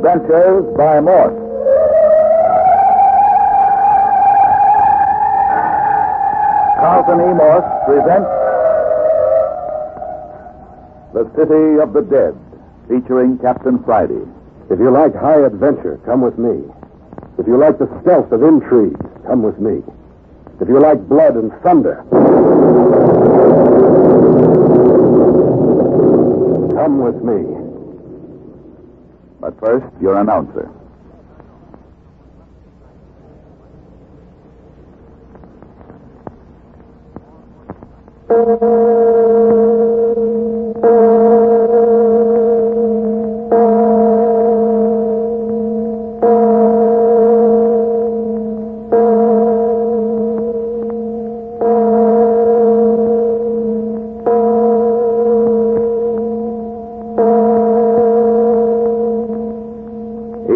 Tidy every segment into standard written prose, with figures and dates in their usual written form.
Adventures by Morse. Carlton E. Morse presents The City of the Dead, featuring Captain Friday. If you like high adventure, come with me. If you like the stealth of intrigue, come with me. If you like blood and thunder, come with me. But first, your announcer.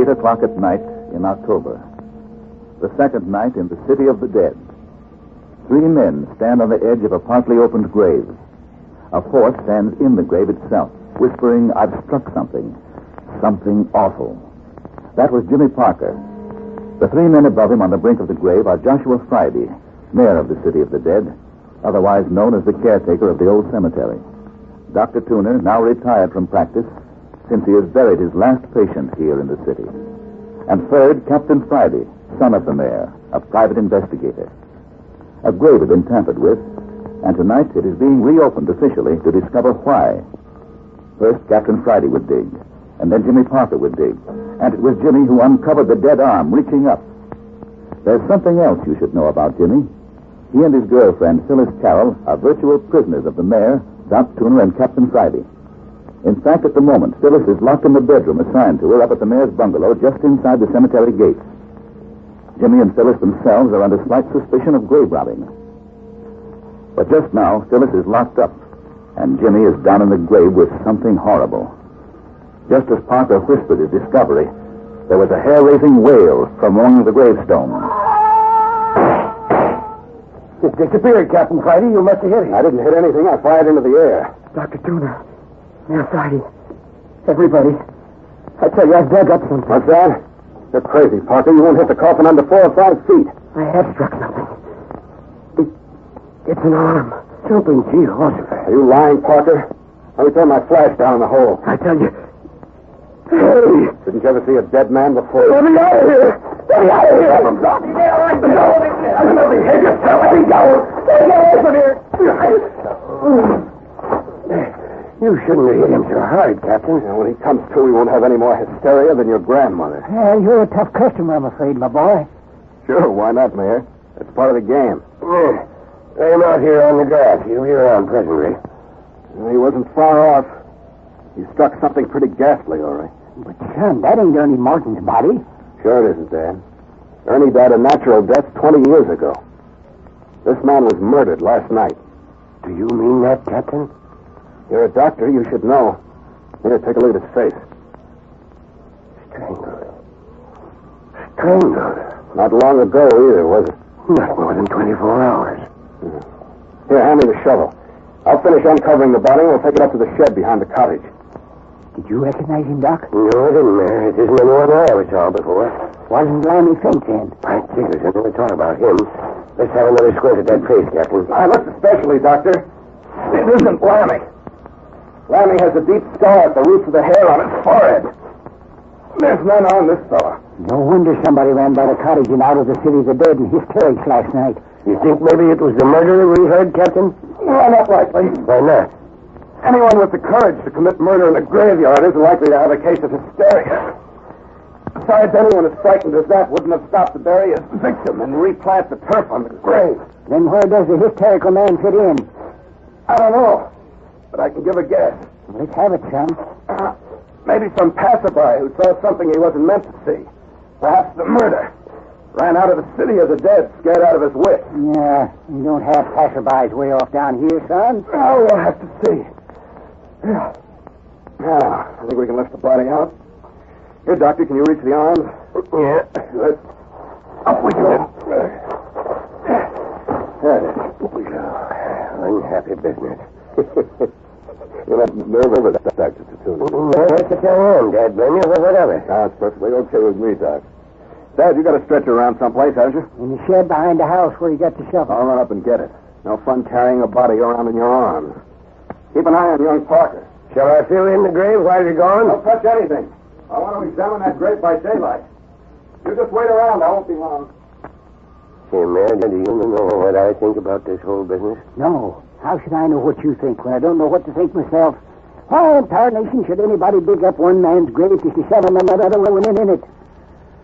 O'clock at night in October. The second night in the City of the Dead. 3 men stand on the edge of a partly opened grave. A fourth stands in the grave itself, whispering, "I've struck something. Something awful." That was Jimmy Parker. The 3 men above him on the brink of the grave are Joshua Friday, mayor of the City of the Dead, otherwise known as the caretaker of the old cemetery. Dr. Tuner, now retired from practice, since he has buried his last patient here in the city. And third, Captain Friday, son of the mayor, a private investigator. A grave had been tampered with, and tonight it is being reopened officially to discover why. First, Captain Friday would dig, and then Jimmy Parker would dig, and it was Jimmy who uncovered the dead arm reaching up. There's something else you should know about Jimmy. He and his girlfriend, Phyllis Carroll, are virtual prisoners of the mayor, Doc Tuner, and Captain Friday. In fact, at the moment, Phyllis is locked in the bedroom assigned to her up at the mayor's bungalow just inside the cemetery gates. Jimmy and Phyllis themselves are under slight suspicion of grave robbing. But just now, Phyllis is locked up, and Jimmy is down in the grave with something horrible. Just as Parker whispered his discovery, there was a hair-raising wail from among the gravestones. It disappeared, Captain Friday. You must have hit him. I didn't hit anything. I fired into the air. Dr. Tuner. Now, Friday. Everybody. I tell you, I've dug up something. What's that? You're crazy, Parker. You won't hit the coffin under 4 or 5 feet. I have struck something. It's an arm. Something, gee, awesome. Are you lying, Parker? Let me throw my flash down in the hole. I tell you. Hey! Didn't you ever see a dead man before? Let me out of here! Let me out of here! I'm dropping you. Let me go! Let me go! Get away from here! You shouldn't have hit him so hard, Captain. When he comes to, we won't have any more hysteria than your grandmother. You're a tough customer, I'm afraid, my boy. Sure, why not, Mayor? It's part of the game. Lay him out here on the grass. He'll be around presently. He wasn't far off. He struck something pretty ghastly, all right. But, son, that ain't Ernie Martin's body. Sure it isn't, Dad. Ernie died a natural death 20 years ago. This man was murdered last night. Do you mean that, Captain? You're a doctor. You should know. Here, take a look at his face. Strangled. Strangled. Not long ago either, was it? Not more than 24 hours. Here, hand me the shovel. I'll finish uncovering the body and we'll take it up to the shed behind the cottage. Did you recognize him, Doc? No, I didn't, Mayor. It isn't anyone I ever saw before. Wasn't Lammy Fink then? I think there's another talk about him. Let's have another squint at that face, Captain. I looked especially, Doctor. It isn't Lammy. Lammy has a deep scar at the roots of the hair on his forehead. There's none on this fella. No wonder somebody ran by the cottage and out of the City of the Dead in hysterics last night. You think maybe it was the murderer we heard, Captain? No, not likely. Why not? Anyone with the courage to commit murder in a graveyard isn't likely to have a case of hysteria. Besides, anyone as frightened as that wouldn't have stopped to bury his victim and replant the turf on the grave. Then where does the hysterical man fit in? I don't know, but I can give a guess. Let's have it, son. Maybe some passerby who saw something he wasn't meant to see. Perhaps the murder. Ran out of the City of the Dead, scared out of his wits. Yeah, you don't have passerbys way off down here, son. Oh, we'll have to see. Yeah. Now, I think we can lift the body out. Here, Doctor, can you reach the arms? Yeah. Good. Up we go. There it is. Unhappy business. You'll have nerve over that, Doctor. opportunity. That's the time, Dad. Blame you for whatever. That's perfectly okay with me, Doc. Dad, you got a stretcher around someplace, haven't you? In the shed behind the house where you got the shovel. I'll run up and get it. No fun carrying a body around in your arms. Keep an eye on young Parker. Shall I fill in the grave while you're gone? Don't touch anything. I want to examine that grave by daylight. You just wait around. I won't be long. Hey, Mary, do you know what I think about this whole business? No. How should I know what you think when I don't know what to think myself? Why in tarnation should anybody dig up one man's grave to shove another one in it?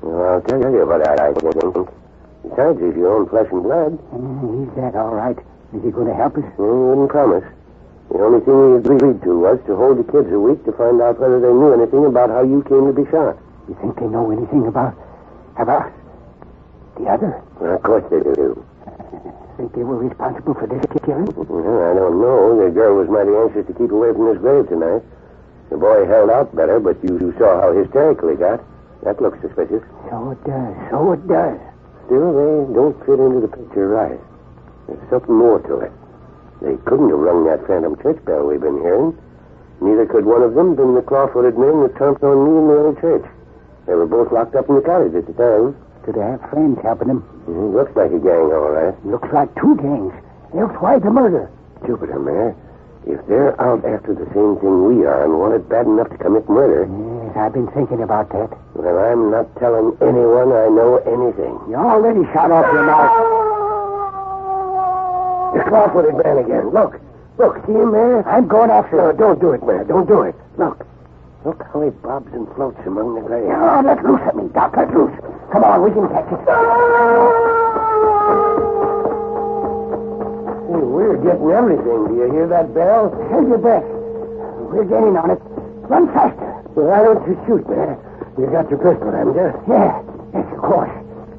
Well, I'll tell you what I think. Besides, he's your own flesh and blood. He's that all right. Is he going to help us? He wouldn't promise. The only thing he agreed to was to hold the kids a week to find out whether they knew anything about how you came to be shot. You think they know anything about the other? Well, of course they do. Think they were responsible for this killing? Well, I don't know. The girl was mighty anxious to keep away from this grave tonight. The boy held out better, but you saw how hysterical he got. That looks suspicious. So it does. Still, they don't fit into the picture right. There's something more to it. They couldn't have rung that phantom church bell we've been hearing. Neither could one of them been the claw-footed men that tromped on me in the old church. They were both locked up in the cottage at the time. Could they have friends helping them? Looks like a gang, all right. Looks like two gangs. Else why the murder? Jupiter, Mayor. If they're out after the same thing we are and want it bad enough to commit murder... Yes, I've been thinking about that. Well, I'm not telling anyone I know anything. You already shot off your mouth. The claw-footed man again. Look, see him, Mayor? I'm going after him. No, don't do it, Mayor. Don't do it. Look how he bobs and floats among the graves. Oh, let loose at me, Doc. Let loose. Come on, we can catch it. Hey, we're getting everything. Do you hear that bell? Hold your breath. We're getting on it. Run faster. Well, why don't you shoot, Mayor? You got your pistol, haven't you? Yeah, yes, of course.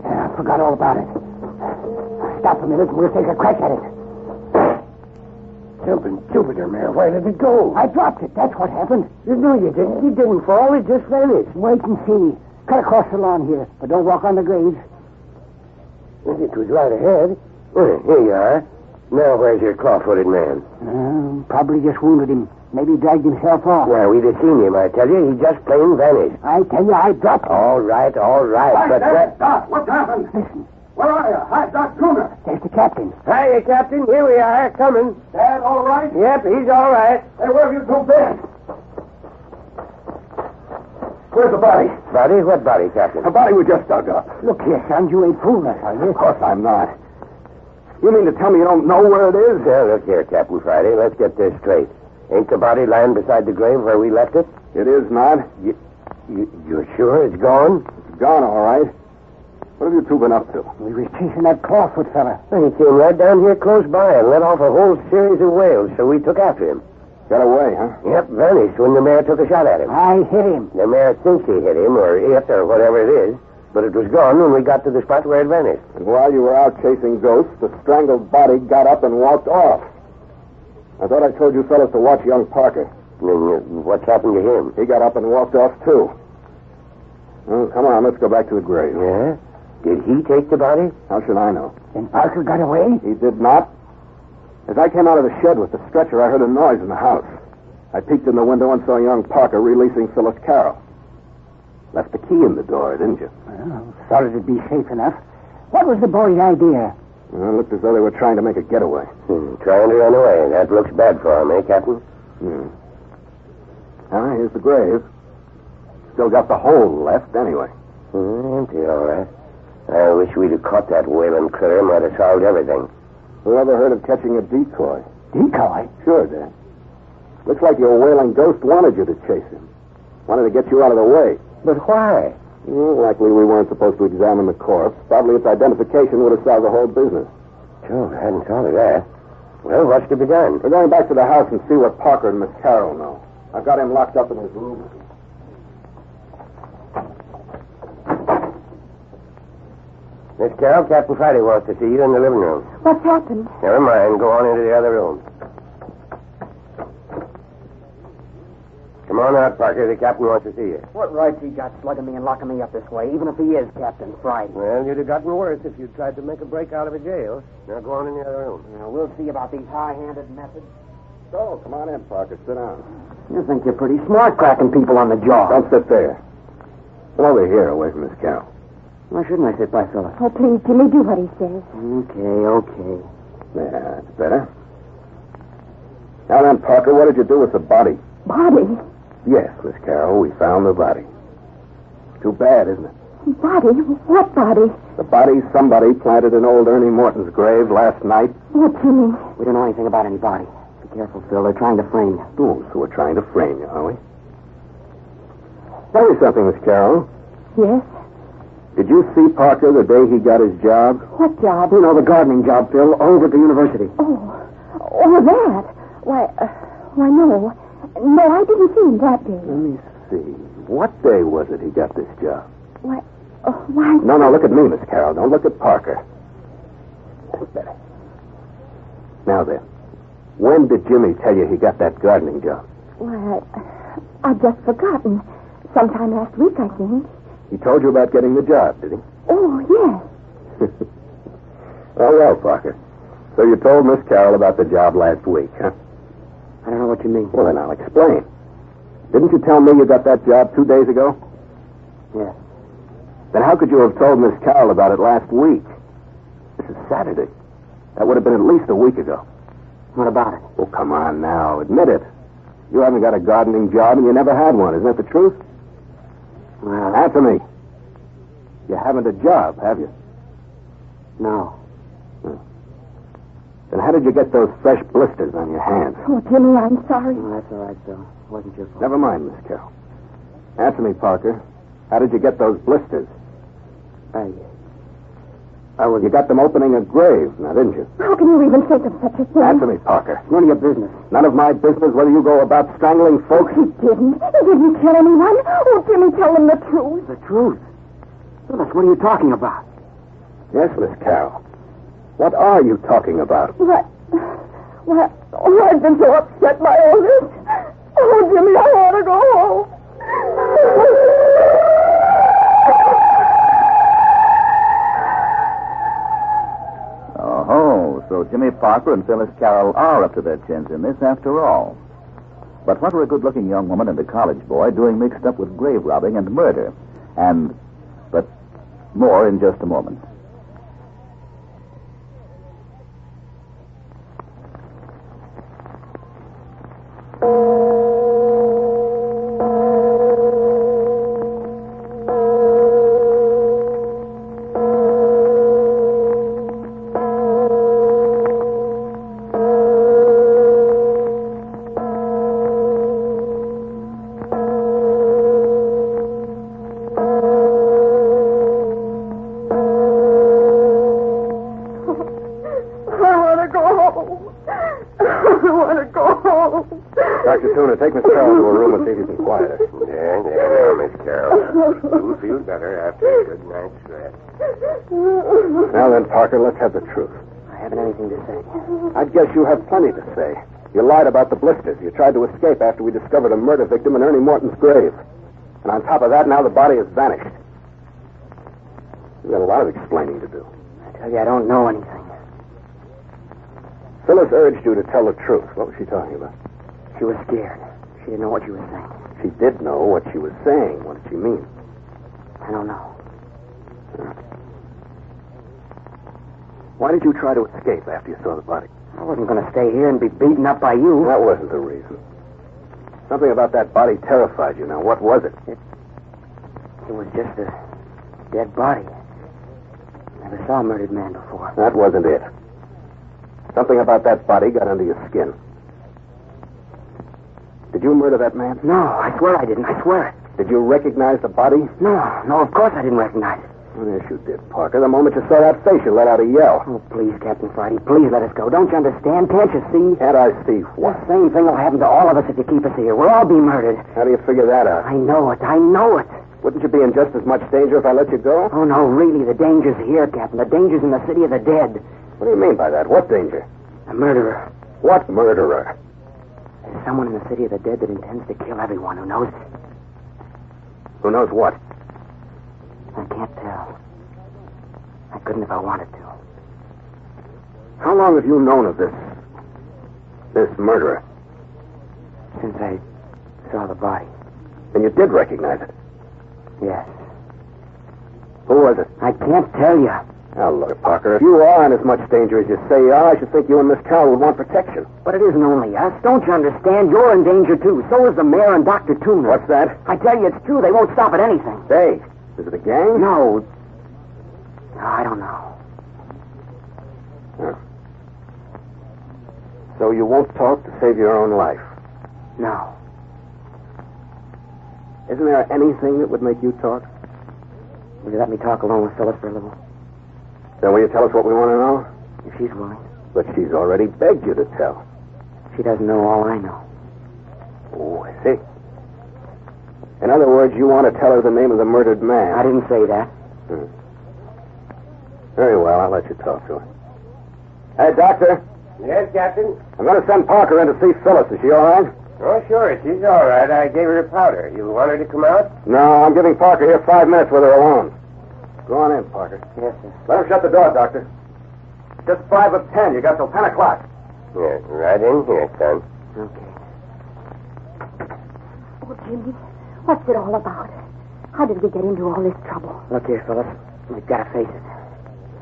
I forgot all about it. Stop a minute and we'll take a crack at it. Jumping Jupiter, Mayor. Where did it go? I dropped it. That's what happened. No, you didn't. It didn't fall. It just vanished. Wait and see. Cut across the lawn here, but don't walk on the graves. It was right ahead. Here you are. Now, where's your claw-footed man? Probably just wounded him. Maybe dragged himself off. Well, we'd have seen him, I tell you. He just plain vanished. I tell you, I dropped him. All right. But Doc, what's happened? Listen. Where are you? Hi, Doc Tuner. There's the captain. Hiya, Captain. Here we are. Coming. Dad, all right? Yep, he's all right. Hey, where have you two been? Where's the body? Body? What body, Captain? The body we just dug up. Look here, son. You ain't fooling us, are you? Of course I'm not. You mean to tell me you don't know where it is? Now, look here, Captain Friday. Let's get this straight. Ain't the body lying beside the grave where we left it? It is not. You're sure it's gone? It's gone, all right. What have you two been up to? We was chasing that clawfoot fella. He came right down here close by and let off a whole series of wails, so we took after him. Got away, huh? Yep, vanished when the mayor took a shot at him. I hit him. The mayor thinks he hit him, or it, or whatever it is, but it was gone when we got to the spot where it vanished. And while you were out chasing ghosts, the strangled body got up and walked off. I thought I told you fellas to watch young Parker. And what's happened to him? He got up and walked off, too. Well, come on, let's go back to the grave. Yeah? Did he take the body? How should I know? And Parker got away? He did not. As I came out of the shed with the stretcher, I heard a noise in the house. I peeked in the window and saw young Parker releasing Phyllis Carroll. Left the key in the door, didn't you? Well, thought it'd be safe enough. What was the boy's idea? Well, it looked as though they were trying to make a getaway. Trying to run away. That looks bad for him, eh, Captain? Here's the grave. Still got the hole left, anyway. Empty, all right. I wish we'd have caught that whaling critter. Might have solved everything. Whoever heard of catching a decoy? Decoy? Sure, Dad. Looks like your whaling ghost wanted you to chase him. Wanted to get you out of the way. But why? Well, likely we weren't supposed to examine the corpse. Probably its identification would have solved the whole business. Sure, I hadn't thought of that. Well, what's to be done? We're going back to the house and see what Parker and Miss Carroll know. I've got him locked up in his room. Miss Carroll, Captain Friday wants to see you in the living room. What's happened? Never mind. Go on into the other room. Come on out, Parker. The captain wants to see you. What rights he got slugging me and locking me up this way, even if he is Captain Friday? Well, you'd have gotten worse if you'd tried to make a break out of a jail. Now go on in the other room. Now, we'll see about these high-handed methods. So, come on in, Parker. Sit down. You think you're pretty smart cracking people on the jaw. Don't sit there. Come over here, away from Miss Carroll. Why shouldn't I sit by Phyllis? Oh, please, Jimmy, do what he says. Okay. Yeah, that's better. Now then, Parker, what did you do with the body? Body? Yes, Miss Carroll, we found the body. Too bad, isn't it? Body? What body? The body somebody planted in old Ernie Morton's grave last night. What, Jimmy? We don't know anything about any body. Be careful, Phil. They're trying to frame you. Fools who are trying to frame you, are we? Tell me something, Miss Carroll. Yes? Did you see Parker the day he got his job? What job? You know, the gardening job, Phil, over at the university. Oh, that. Why, no. No, I didn't see him that day. Let me see. What day was it he got this job? Why? No, look at me, Miss Carroll. Don't look at Parker. That's better. Now then, when did Jimmy tell you he got that gardening job? Why, I've just forgotten. Sometime last week, I think. He told you about getting the job, did he? Oh, yes. Oh, well, Parker. So you told Miss Carroll about the job last week, huh? I don't know what you mean. Well, then I'll explain. Didn't you tell me you got that job 2 days ago? Yes. Then how could you have told Miss Carroll about it last week? This is Saturday. That would have been at least a week ago. What about it? Oh, come on now. Admit it. You haven't got a gardening job and you never had one. Isn't that the truth? Well, Answer me. You haven't a job, have you? no. Then how did you get those fresh blisters on your hands? Oh, Jimmy, I'm sorry. Oh, that's all right, Phil. It wasn't your fault. Never mind, Miss Carroll. Answer me, Parker. How did you get those blisters? You got them opening a grave, now, didn't you? How can you even think of such a thing? Answer me, Parker. None of your business. None of my business whether you go about strangling folks. He didn't kill anyone. Oh, Jimmy, tell them the truth. The truth? Phyllis, what are you talking about? Yes, Miss Carroll. What are you talking about? I've been so upset by all this. Oh, Jimmy, I want to go home. Oh, so Jimmy Parker and Phyllis Carroll are up to their chins in this after all. But what are a good-looking young woman and a college boy doing mixed up with grave robbing and murder? But more in just a moment. Take Miss Carroll to her room and see if you can quiet her. There, now, Miss Carroll. You'll feel better after a good night's rest. Now then, Parker, let's have the truth. I haven't anything to say. I guess you have plenty to say. You lied about the blisters. You tried to escape after we discovered a murder victim in Ernie Morton's grave. And on top of that, now the body has vanished. You've got a lot of explaining to do. I tell you, I don't know anything. Phyllis urged you to tell the truth. What was she talking about? She was scared. She didn't know what she was saying. She did know what she was saying. What did she mean? I don't know. Why did you try to escape after you saw the body? I wasn't going to stay here and be beaten up by you. That wasn't the reason. Something about that body terrified you. Now, what was it? It was just a dead body. Never saw a murdered man before. That wasn't it. Something about that body got under your skin. Did you murder that man? No, I swear I didn't. I swear it. Did you recognize the body? No, of course I didn't recognize it. Oh, yes, you did, Parker. The moment you saw that face, you let out a yell. Oh, please, Captain Friday, please let us go. Don't you understand? Can't you see? Can't I see what? The same thing will happen to all of us if you keep us here. We'll all be murdered. How do you figure that out? I know it. I know it. Wouldn't you be in just as much danger if I let you go? Oh, no, really. The danger's here, Captain. The danger's in the city of the dead. What do you mean by that? What danger? A murderer. What murderer? There's someone in the city of the dead that intends to kill everyone who knows. Who knows what? I can't tell. I couldn't if I wanted to. How long have you known of this murderer? Since I saw the body. And you did recognize it. Yes. Who was it? I can't tell you. Now, look, Parker, if you are in as much danger as you say you are, I should think you and Miss Carroll would want protection. But it isn't only us. Don't you understand? You're in danger, too. So is the mayor and Dr. Tooner. What's that? I tell you, it's true. They won't stop at anything. Hey, is it a gang? No. No, I don't know. Huh. So you won't talk to save your own life? No. Isn't there anything that would make you talk? Will you let me talk alone with Phyllis for a little? Then will you tell us what we want to know? If she's willing. But she's already begged you to tell. She doesn't know all I know. Oh, I see. In other words, you want to tell her the name of the murdered man. I didn't say that. Very well, I'll let you talk to her. Hey, Doctor. Yes, Captain? I'm going to send Parker in to see Phyllis. Is she all right? Oh, sure. She's all right. I gave her a powder. You want her to come out? No, I'm giving Parker here 5 minutes with her alone. Go on in, Parker. Yes, sir. Let him shut the door, Doctor. Just 5 of 10. You got till 10 o'clock. Yeah, right in here, son. Okay. Oh, Jimmy, what's it all about? How did we get into all this trouble? Look here, Phyllis. We've got to face it.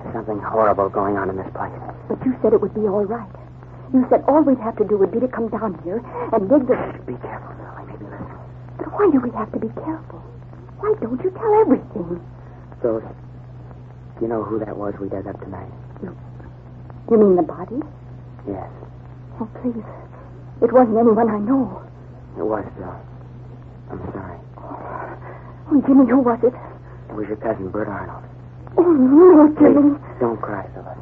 There's something horrible going on in this place. But you said it would be all right. You said all we'd have to do would be to come down here and dig the... Be careful, Phil. I may be listening. But why do we have to be careful? Why don't you tell everything? Phyllis, do you know who that was we dug up tonight? You mean the body? Yes. Oh, please. It wasn't anyone I know. It was, Phil. I'm sorry. Oh, Jimmy, who was it? It was your cousin, Bert Arnold. Oh, no, Jimmy. Please, don't cry, Phyllis.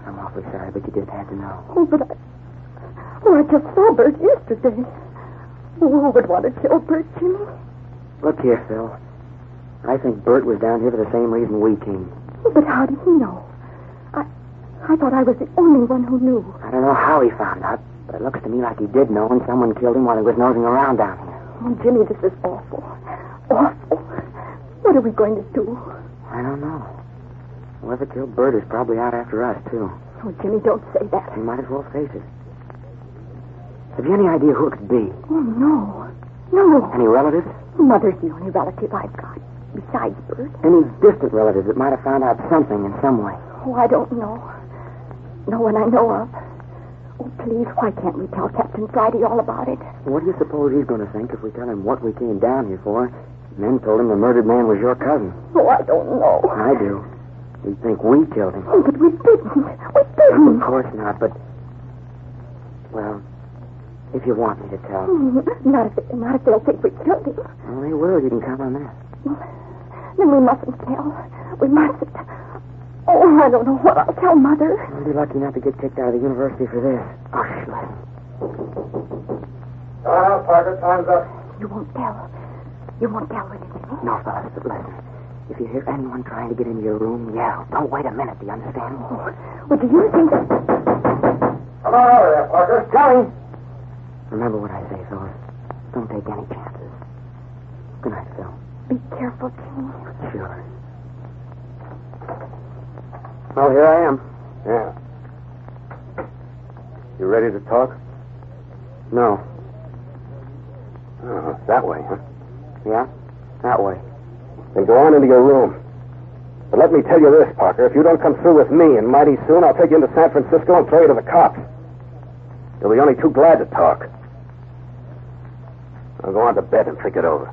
I'm awfully sorry, but you just had to know. Oh, but I just saw Bert yesterday. Who would want to kill Bert, Jimmy? Look here, Phil. I think Bert was down here for the same reason we came. Oh, but how did he know? I thought I was the only one who knew. I don't know how he found out, but it looks to me like he did know, and someone killed him while he was nosing around down here. Oh, Jimmy, this is awful. Awful. What are we going to do? I don't know. Whoever killed Bert is probably out after us, too. Oh, Jimmy, don't say that. We might as well face it. Have you any idea who it could be? Oh, no. No. Any relatives? Mother's the only relative I've got, besides Bert. Any distant relatives that might have found out something in some way? Oh, I don't know. No one I know of. Oh, please, why can't we tell Captain Friday all about it? What do you suppose he's going to think if we tell him what we came down here for, and then told him the murdered man was your cousin? Oh, I don't know. I do. He'd think we killed him. Oh, but we didn't. We Of didn't. course not, but... Well, if you want me to tell... Not if they'll think we killed him. Well, they will. You can count on that. Then we mustn't tell. We mustn't. Oh, I don't know what I'll tell Mother. I'll be lucky not to get kicked out of the university for this. Oh, listen. Come on out, Parker. Time's up. You won't tell. You won't tell, will you, Jimmy? No, fellas, but listen. If you hear anyone trying to get into your room, yell. Don't wait a minute, do you understand? Oh, well, do you think... Come on over there, Parker. Coming. Remember what I say, fellas. Don't take any chances. Good night, Phil. Be careful, Jimmy. Sure. Well, here I am. Yeah. You ready to talk? No. Oh, it's that way, huh? Yeah? That way. Then go on into your room. But let me tell you this, Parker. If you don't come through with me, and mighty soon, I'll take you into San Francisco and throw you to the cops. You'll be only too glad to talk. I'll go on to bed and think it over.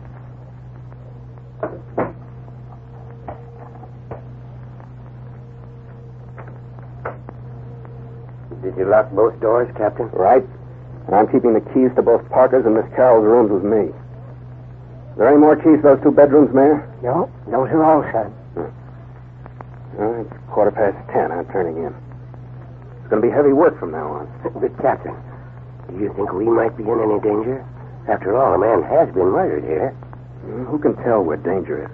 Did you lock both doors, Captain? Right. And I'm keeping the keys to both Parker's and Miss Carroll's rooms with me. Are there any more keys to those 2 bedrooms, Mayor? No, those are all, son. It's 10:15. I'm turning in. It's going to be heavy work from now on. But, Captain, do you think we might be in any danger? After all, a man has been murdered here. Who can tell where danger is?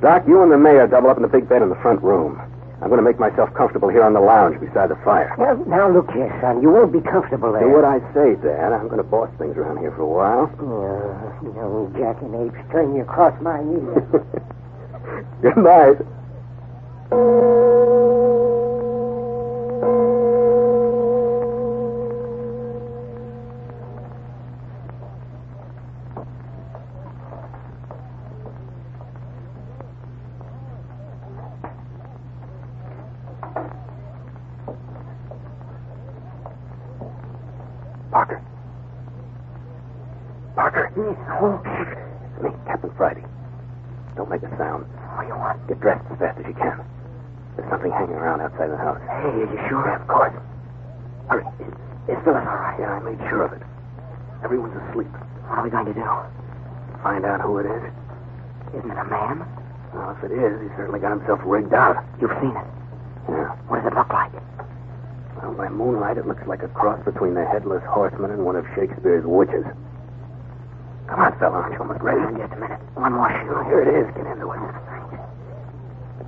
Doc, you and the mayor double up in the big bed in the front room. I'm going to make myself comfortable here on the lounge beside the fire. Now, look here, son. You won't be comfortable there. Do what I say, Dad. I'm going to boss things around here for a while. Young jackanapes, turn you across my knees. Good night. Parker. Parker. Oh, it's me, Captain Friday. Don't make a sound. What do you want? Get dressed as fast as you can. There's something hanging around outside the house. Hey, are you sure? Yeah, of course. Hurry. Is Phyllis all right? Yeah, I made sure of it. Everyone's asleep. What are we going to do? Find out who it is. Isn't it a man? Well, if it is, he's certainly got himself rigged out. You've seen it. Yeah. What does it look like? Well, by moonlight, it looks like a cross between the Headless Horseman and one of Shakespeare's witches. Come on, fella. Aren't you almost ready? Just a minute. One more shoe. Oh, here it is. Get into it.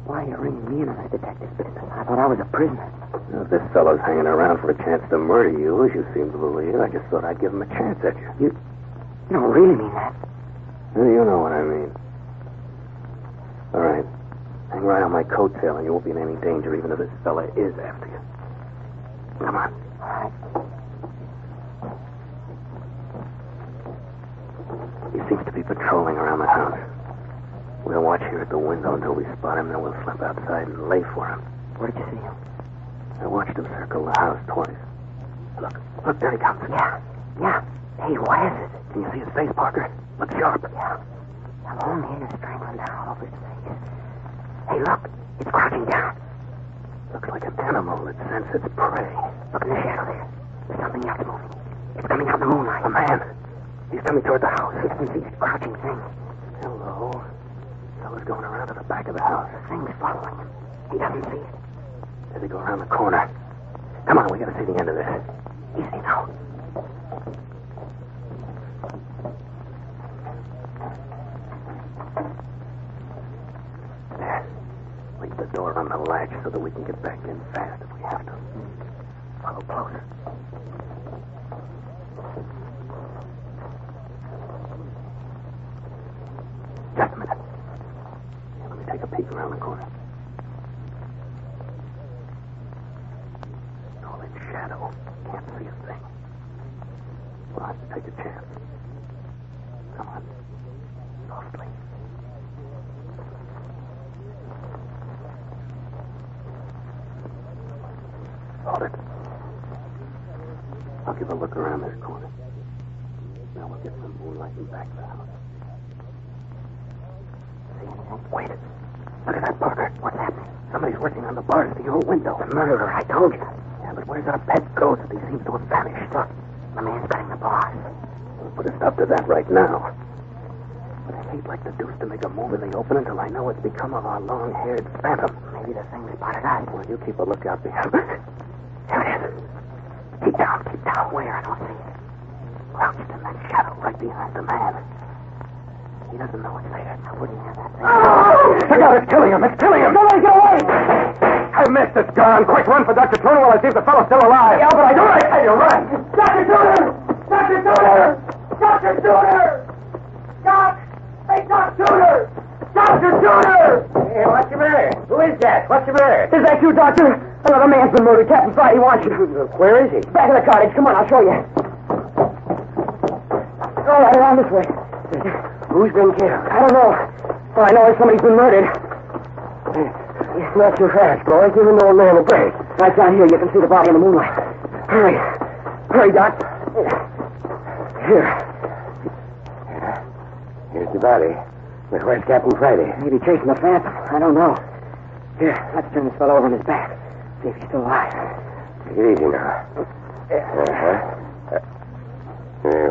Why are you ringing me in on this detective business? I thought I was a prisoner. Now, if this fellow's hanging around for a chance to murder you, as you seem to believe, I just thought I'd give him a chance at you. You don't really mean that. You know what I mean. All right. Hang right on my coattail, and you won't be in any danger, even if this fella is after you. Come on. All right. He seems to be patrolling around the house. We'll watch here at the window until we spot him, then we'll slip outside and lay for him. Where did you see him? I watched him circle the house twice. Look, there he comes. Yeah. Hey, what is it? Can you see his face, Parker? Look sharp. Yeah. The long hair strangling down all over his face. Hey, look. It's crouching down. Looks like an animal that scents its prey. Look in the shadow there. There's something else moving. It's coming out in the moonlight. A man. He's coming toward the house. He doesn't see this crouching thing. Hello. Fella's going around to the back of the house. The thing's following him. He doesn't see it. As they go around the corner. Come on, we gotta see the end of this. Easy now. There. Leave the door on the latch so that we can get back in fast if we have to. Follow close. Just a minute. Here, let me take a peek around the corner. All in shadow. Can't see a thing. We'll have to take a chance. Come on. Softly. Hold it. I'll give a look around this corner. Now we'll get some moonlight and back to the house. See anything? Wait. Look at that, Parker. What's happening? Somebody's working on the bars of the old window. The murderer, I told you. Yeah, but where's our pet ghost? He seems to have vanished. Look, the man's cutting the bars. We'll put a stop to that right now. But I hate like the deuce to make a move in the open until I know what's become of our long-haired phantom. Maybe the thing spotted us. Well, you keep a lookout behind. There it is. Keep down. Where? I don't see it. Crouched in that shadow right behind the man. He doesn't know it's there. I wouldn't have that thing. Look out, it's killing him. Somebody get away! I missed. It's gone. Quick, run for Dr. Turner while I see if the fellow's still alive. Yeah, but I don't. I tell you, run. Dr. Turner! Dr. Turner! Dr. Turner! Doc! Hey, Doc Turner! Dr. Turner! Hey, what's your matter? Who is that? What's your matter? Is that you, Doctor? Another man's been murdered. Captain Friday wants you. Where is he? Back of the cottage. Come on, I'll show you. All right, around this way. Who's been killed? I don't know. All I know is somebody's been murdered. Not too fast, boy. Give an old man a break. Right down here, you can see the body in the moonlight. Hurry. Hurry, Doc. Here. Here's the body. But where's Captain Friday? Maybe chasing the phantom. I don't know. Here, let's turn this fellow over on his back. See if he's still alive. Take it easy now.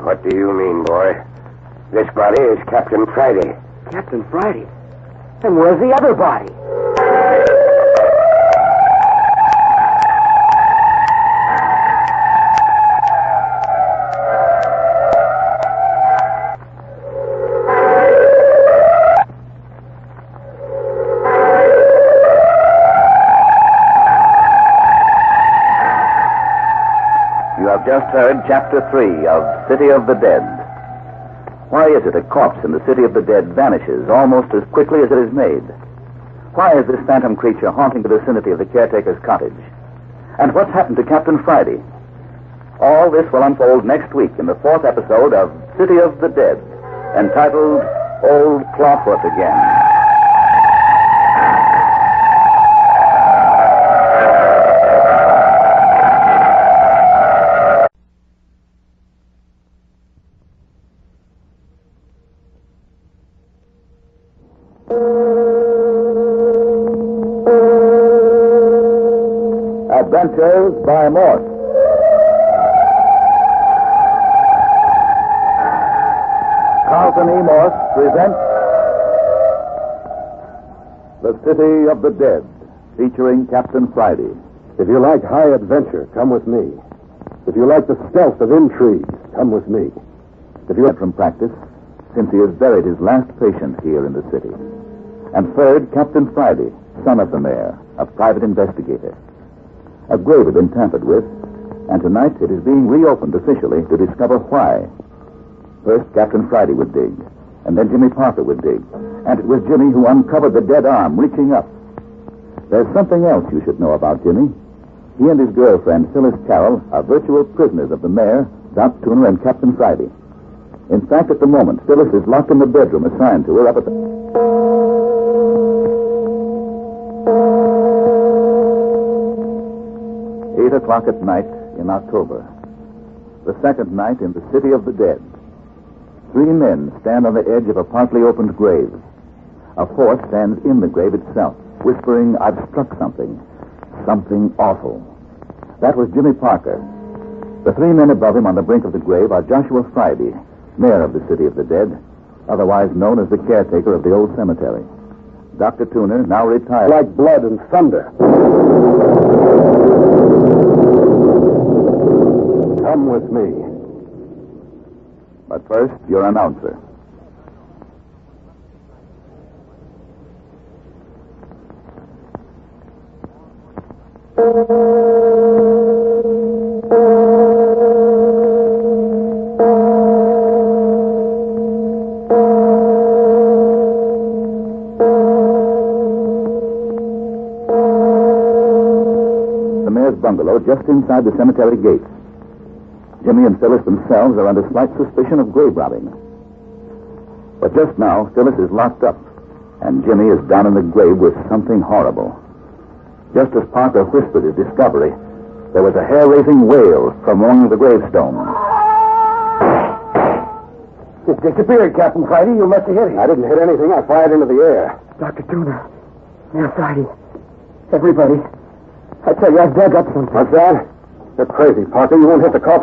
What do you mean, boy? This body is Captain Friday. Captain Friday? And where's the other body? You have just heard Chapter 3 of City of the Dead. Why is it a corpse in the City of the Dead vanishes almost as quickly as it is made? Why is this phantom creature haunting the vicinity of the caretaker's cottage? And what's happened to Captain Friday? All this will unfold next week in the 4th episode of City of the Dead, entitled Old Clawfoot Again. Adventures by Morse. Carlton E. Morse presents The City of the Dead, featuring Captain Friday. If you like high adventure, come with me. If you like the stealth of intrigue, come with me. If you from practice, since he has buried his last patient here in the city. And third, Captain Friday, son of the mayor, a private investigator. A grave had been tampered with, and tonight it is being reopened officially to discover why. First, Captain Friday would dig, and then Jimmy Parker would dig. And it was Jimmy who uncovered the dead arm reaching up. There's something else you should know about Jimmy. He and his girlfriend, Phyllis Carroll, are virtual prisoners of the mayor, Bart Friday, and Captain Friday. In fact, at the moment, Phyllis is locked in the bedroom assigned to her up at the... 8 o'clock at night in October. The second night in the City of the Dead. 3 men stand on the edge of a partly opened grave. A fourth stands in the grave itself, whispering, "I've struck something. Something awful." That was Jimmy Parker. The 3 men above him on the brink of the grave are Joshua Friday, mayor of the City of the Dead, otherwise known as the caretaker of the old cemetery. Dr. Tuner, now retired. Like blood and thunder. Come with me. But first, your announcer. The mayor's bungalow just inside the cemetery gates. Jimmy and Phyllis themselves are under slight suspicion of grave robbing. But just now, Phyllis is locked up, and Jimmy is down in the grave with something horrible. Just as Parker whispered his discovery, there was a hair-raising wail from among the gravestones. It disappeared, Captain Friday. You must have hit him. I didn't hit anything. I fired into the air. Dr. Tuner, Mayor Friday, everybody, I tell you, I've dug up something. What's that? You're crazy, Parker. You won't hit the coffin.